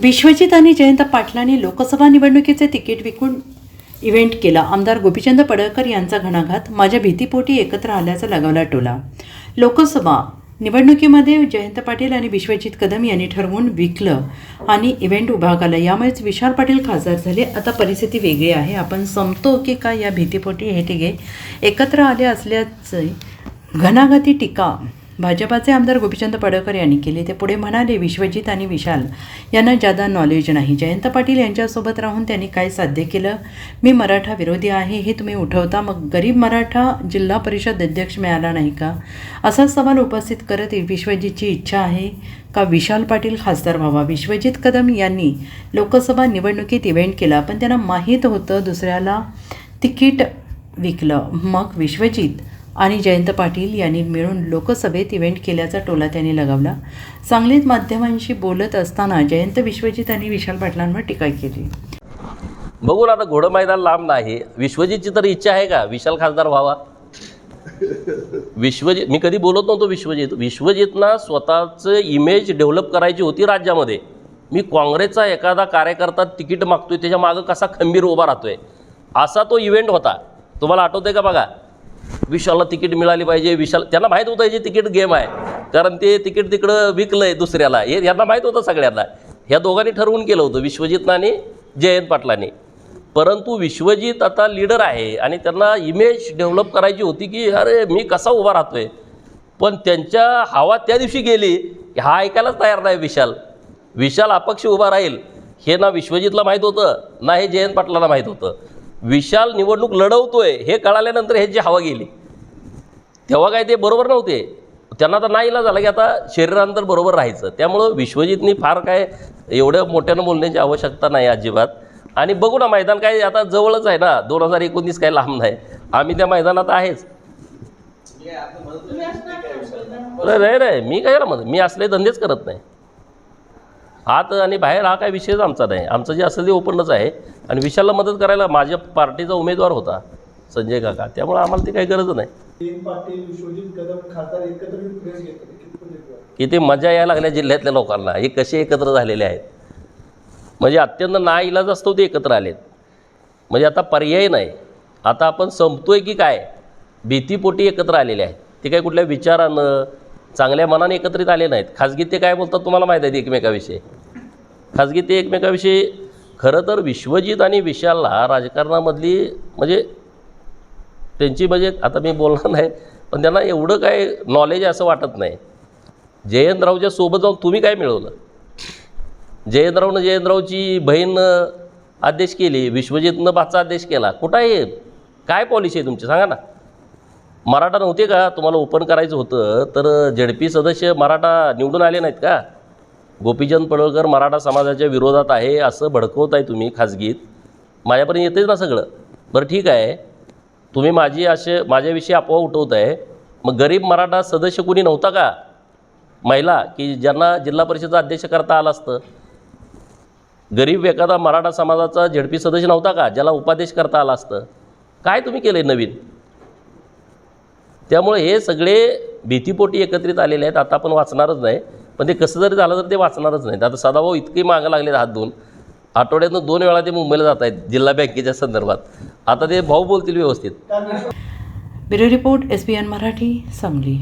विश्वजित आणि जयंत पाटलांनी लोकसभा निवडणुकीचे तिकीट विकून इव्हेंट केला. आमदार गोपीचंद पडळकर यांचा घणाघात. माझ्या भीतीपोटी एकत्र आल्याचा लगावला टोला. लोकसभा निवडणुकीमध्ये जयंत पाटील आणि विश्वजित कदम यांनी ठरवून विकलं आणि इव्हेंट उभा केला. यामुळेच विशाल पाटील खासदार झाले. आता परिस्थिती वेगळी आहे. आपण संपतो की काय या भीतीपोटी हे तिघे एकत्र आले असल्याचे घणाघाती टीका भाजपाचे आमदार गोपीचंद पडळकर यांनी केली. ते पुढे म्हणाले, विश्वजित आणि विशाल यांना जादा नॉलेज नाही. जयंत पाटील यांच्यासोबत राहून त्यांनी काय साध्य केलं? मी मराठा विरोधी आहे हे तुम्ही उठवता, मग गरीब मराठा जिल्हा परिषद अध्यक्ष मिळाला नाही का? असा सवाल उपस्थित करत विश्वजितची इच्छा आहे का विशाल पाटील खासदार व्हावा? विश्वजित कदम यांनी लोकसभा निवडणुकीत इव्हेंट केला, पण त्यांना माहीत होतं दुसऱ्याला तिकीट विकलं. मग विश्वजित आणि जयंत पाटील यांनी मिळून लोकसभेत इव्हेंट केल्याचा टोला त्यांनी लगावला. सांगलीत माध्यमांशी बोलत असताना जयंत विश्वजित आणि विशाल पाटलांवर टीका केली. बघू आता घोडं मैदान लांब नाही. विश्वजितची तर इच्छा आहे का विशाल खासदार व्हावा? विश्वजित, मी कधी बोलत नव्हतो विश्वजितना स्वतःचं इमेज डेव्हलप करायची होती राज्यामध्ये. मी काँग्रेसचा एखादा कार्यकर्ता तिकीट मागतोय त्याच्या मागं कसा खंबीर उभा राहतोय असा तो इव्हेंट होता. तुम्हाला आठवतंय का? बघा, विशालला तिकीट मिळाली पाहिजे. विशाल, त्यांना माहीत होतं जे तिकीट गेम आहे, कारण ते तिकीट तिकडं विकलं आहे दुसऱ्याला, हे यांना माहीत होतं सगळ्यांना. ह्या दोघांनी ठरवून केलं होतं, विश्वजितनं आणि जयंत पाटलांनी. परंतु विश्वजित आता लीडर आहे आणि त्यांना इमेज डेव्हलप करायची होती की अरे मी कसा उभा राहतोय. पण त्यांच्या हवा त्या दिवशी गेली, हा ऐकायलाच तयार नाही. विशाल अपक्ष उभा राहील हे ना विश्वजितला माहीत होतं ना हे जयंत पाटलांना माहीत होतं. विशाल निवडणूक लढवतोय हे कळाल्यानंतर ह्याची हवा गेली. तेव्हा काय ते बरोबर नव्हते. त्यांना तर नाईलाज झाला की आता शरीरांतर बरोबर राहायचं. त्यामुळं विश्वजितनी फार काय एवढ्या मोठ्यानं बोलण्याची आवश्यकता नाही अजिबात. आणि बघू ना, मैदान काय आता जवळच आहे ना, 2019 काय लांब नाही. आम्ही त्या मैदानात आहेच. नाही, मी काय मदत, मी असले धंदेच करत नाही. आत आणि बाहेर हा काय विषयच आमचा नाही. आमचं जे असेल ते ओपनच आहे. आणि विशालला मदत करायला माझ्या पार्टीचा उमेदवार होता संजय काका, त्यामुळे आम्हाला ती काही गरज नाही. किती मजा यायला लागल्या जिल्ह्यातल्या लोकांना. हे कसे एकत्र झालेले आहेत, म्हणजे अत्यंत नाईलाज असतो ते एकत्र आलेत. म्हणजे आता पर्याय नाही. आता आपण संपतोय की काय? भीतीपोटी एकत्र आलेले आहेत. ते काही कुठल्या विचारानं चांगल्या मनाने एकत्रित आले नाहीत. खाजगी ते काय बोलतात तुम्हाला माहीत आहे एकमेकाविषयी. खाजगी ते एकमेकाविषयी. खरं तर विश्वजित आणि विशालला राजकारणामधली म्हणजे त्यांची म्हणजे आता मी बोलणार नाही, पण त्यांना एवढं काय नॉलेज आहे असं वाटत नाही. जयंतरावच्या सोबत जाऊन तुम्ही काय मिळवलं? जयंतरावची बहीण आदेश केली, विश्वजितनं भाचा आदेश केला. कुठं आहे? काय पॉलिसी आहे तुमची सांगा ना. मराठा नव्हते का तुम्हाला ओपन करायचं होतं? तर झेडपी सदस्य मराठा निवडून आले नाहीत का? गोपीचंद पडळकर मराठा समाजाच्या विरोधात आहे असं भडकवत आहे तुम्ही खाजगीत. माझ्यापर्यंत येतेच ना सगळं. बरं ठीक आहे, तुम्ही माझ्याविषयी अफवा उठवत आहे. मग गरीब मराठा सदस्य कुणी नव्हता का महिला की ज्यांना जिल्हा परिषदेचा अध्यक्ष करता आलं असतं? गरीब एखादा मराठा समाजाचा झेडपी सदस्य नव्हता का ज्याला उपाध्यक्ष करता आलं असतं? काय तुम्ही केलं आहे नवीन? त्यामुळे हे सगळे भीतीपोटी एकत्रित आलेले आहेत. आता आपण वाचणारच नाही, पण ते कसं जरी झालं तर ते वाचणारच नाहीत. आता सदाभाऊ इतके मागं लागले हात धुवून. आठवड्यातून 2 वेळा ते मुंबईला जात आहेत जिल्हा बँकेच्या संदर्भात. आता ते भाऊ बोलतील व्यवस्थित. Bureau report, SBN Marathi, Sangli.